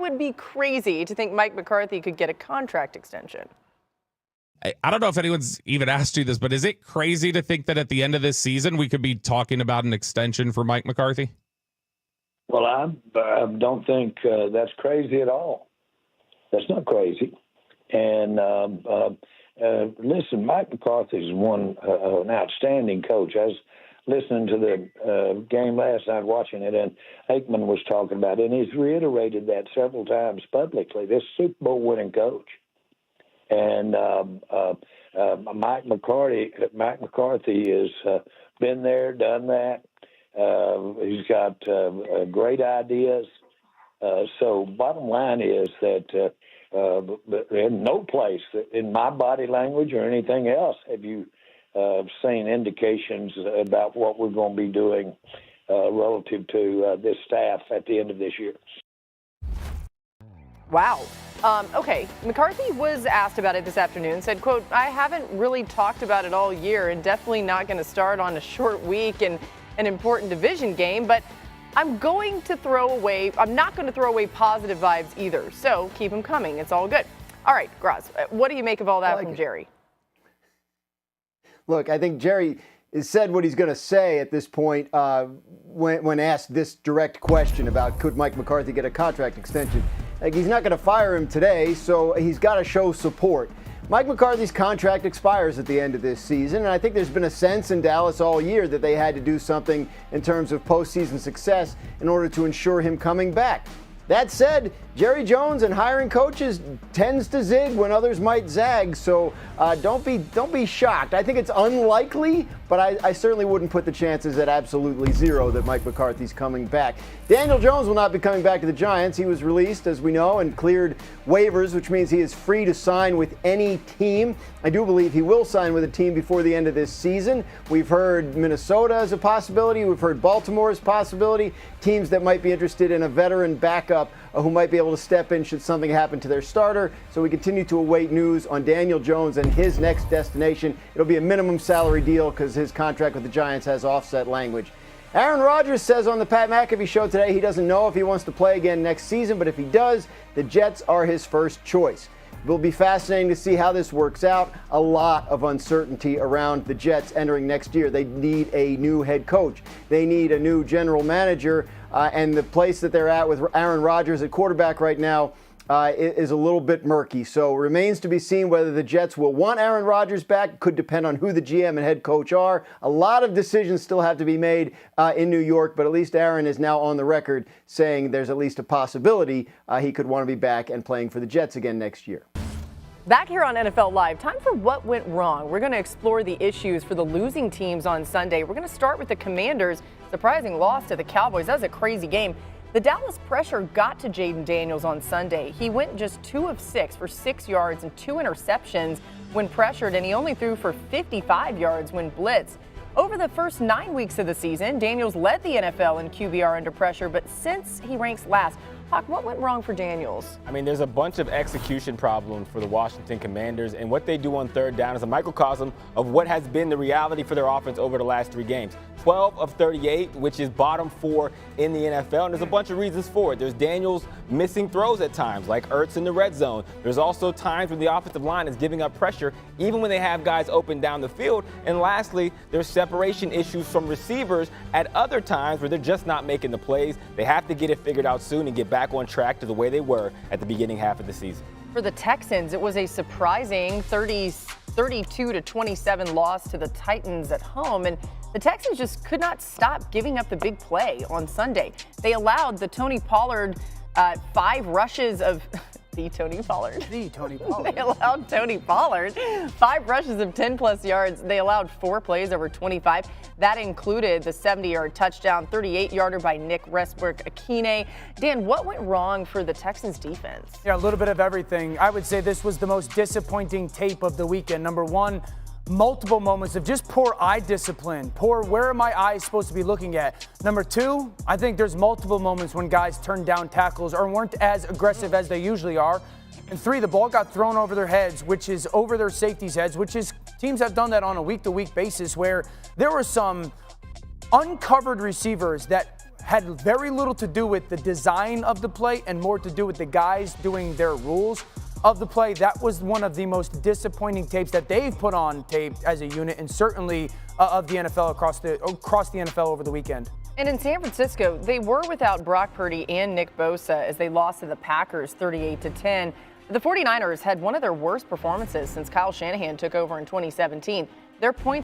would be crazy to think Mike McCarthy could get a contract extension. I don't know if anyone's even asked you this, but is it crazy to think that at the end of this season we could be talking about an extension for Mike McCarthy? Well, I don't think that's crazy at all. That's not crazy. And listen, Mike McCarthy is an outstanding coach. I was listening to the game last night, watching it, and Aikman was talking about it, and he's reiterated that several times publicly. This Super Bowl winning coach. And Mike McCarthy has been there, done that. He's got great ideas. So bottom line is that in no place in my body language or anything else have you seen indications about what we're going to be doing relative to this staff at the end of this year. Wow. Okay, McCarthy was asked about it this afternoon, said, quote, I haven't really talked about it all year and definitely not going to start on a short week and an important division game, but I'm not going to throw away positive vibes either. So keep them coming. It's all good. All right, Graz, what do you make of all that from Jerry? Look, I think Jerry has said what he's going to say at this point when asked this direct question about could Mike McCarthy get a contract extension. Like, he's not going to fire him today, so he's got to show support. Mike McCarthy's contract expires at the end of this season, and I think there's been a sense in Dallas all year that they had to do something in terms of postseason success in order to ensure him coming back. That said, Jerry Jones and hiring coaches tends to zig when others might zag, so don't be shocked. I think it's unlikely, but I certainly wouldn't put the chances at absolutely zero that Mike McCarthy's coming back. Daniel Jones will not be coming back to the Giants. He was released, as we know, and cleared waivers, which means he is free to sign with any team. I do believe he will sign with a team before the end of this season. We've heard Minnesota as a possibility. We've heard Baltimore as a possibility. Teams that might be interested in a veteran backup who might be able to step in should something happen to their starter. So we continue to await news on Daniel Jones and his next destination. It'll be a minimum salary deal because his contract with the Giants has offset language. Aaron Rodgers says on the Pat McAfee show today he doesn't know if he wants to play again next season, but if he does, the Jets are his first choice. It will be fascinating to see how this works out. A lot of uncertainty around the Jets entering next year. They need a new head coach. They need a new general manager. And the place that they're at with Aaron Rodgers at quarterback right now is a little bit murky. So remains to be seen whether the Jets will want Aaron Rodgers back. Could depend on who the GM and head coach are. A lot of decisions still have to be made in New York, but at least Aaron is now on the record saying there's at least a possibility he could want to be back and playing for the Jets again next year. Back here on NFL Live, time for What Went Wrong. We're going to explore the issues for the losing teams on Sunday. We're going to start with the Commanders' surprising loss to the Cowboys. That was a crazy game. The Dallas pressure got to Jayden Daniels on Sunday. He went just 2 of 6 for 6 yards and 2 interceptions when pressured, and he only threw for 55 yards when blitzed. Over the first 9 weeks of the season, Daniels led the NFL in QBR under pressure, but since he ranks last, Hawk, what went wrong for Daniels? I mean, there's a bunch of execution problems for the Washington Commanders, and what they do on third down is a microcosm of what has been the reality for their offense over the last 3 games. 12 of 38, which is bottom 4 in the NFL, and there's a bunch of reasons for it. There's Daniels missing throws at times, like Ertz in the red zone. There's also times when the offensive line is giving up pressure, even when they have guys open down the field. And lastly, there's separation issues from receivers at other times where they're just not making the plays. They have to get it figured out soon and get back on track to the way they were at the beginning half of the season. For the Texans, it was a surprising 32-27 loss to the Titans at home, and the Texans just could not stop giving up the big play on Sunday. They allowed the Tony Pollard 5 rushes of The Tony Pollard. They allowed Tony Pollard 5 rushes of 10-plus yards. They allowed 4 plays over 25. That included the 70-yard touchdown, 38-yarder by Nick Westbrook-Akine. Dan, what went wrong for the Texans defense? Yeah, a little bit of everything. I would say this was the most disappointing tape of the weekend. Number one, multiple moments of just poor eye discipline. Where are my eyes supposed to be looking at? Number 2, I think there's multiple moments when guys turned down tackles or weren't as aggressive as they usually are. And 3, the ball got thrown over their heads, which is over their safeties' heads, which is teams have done that on a week-to-week basis where there were some uncovered receivers that had very little to do with the design of the play and more to do with the guys doing their rules of the play. That was one of the most disappointing tapes that they've put on tape as a unit, and certainly of the NFL across the NFL over the weekend. And in San Francisco, they were without Brock Purdy and Nick Bosa as they lost to the Packers 38-10. The 49ers had one of their worst performances since Kyle Shanahan took over in 2017. Their points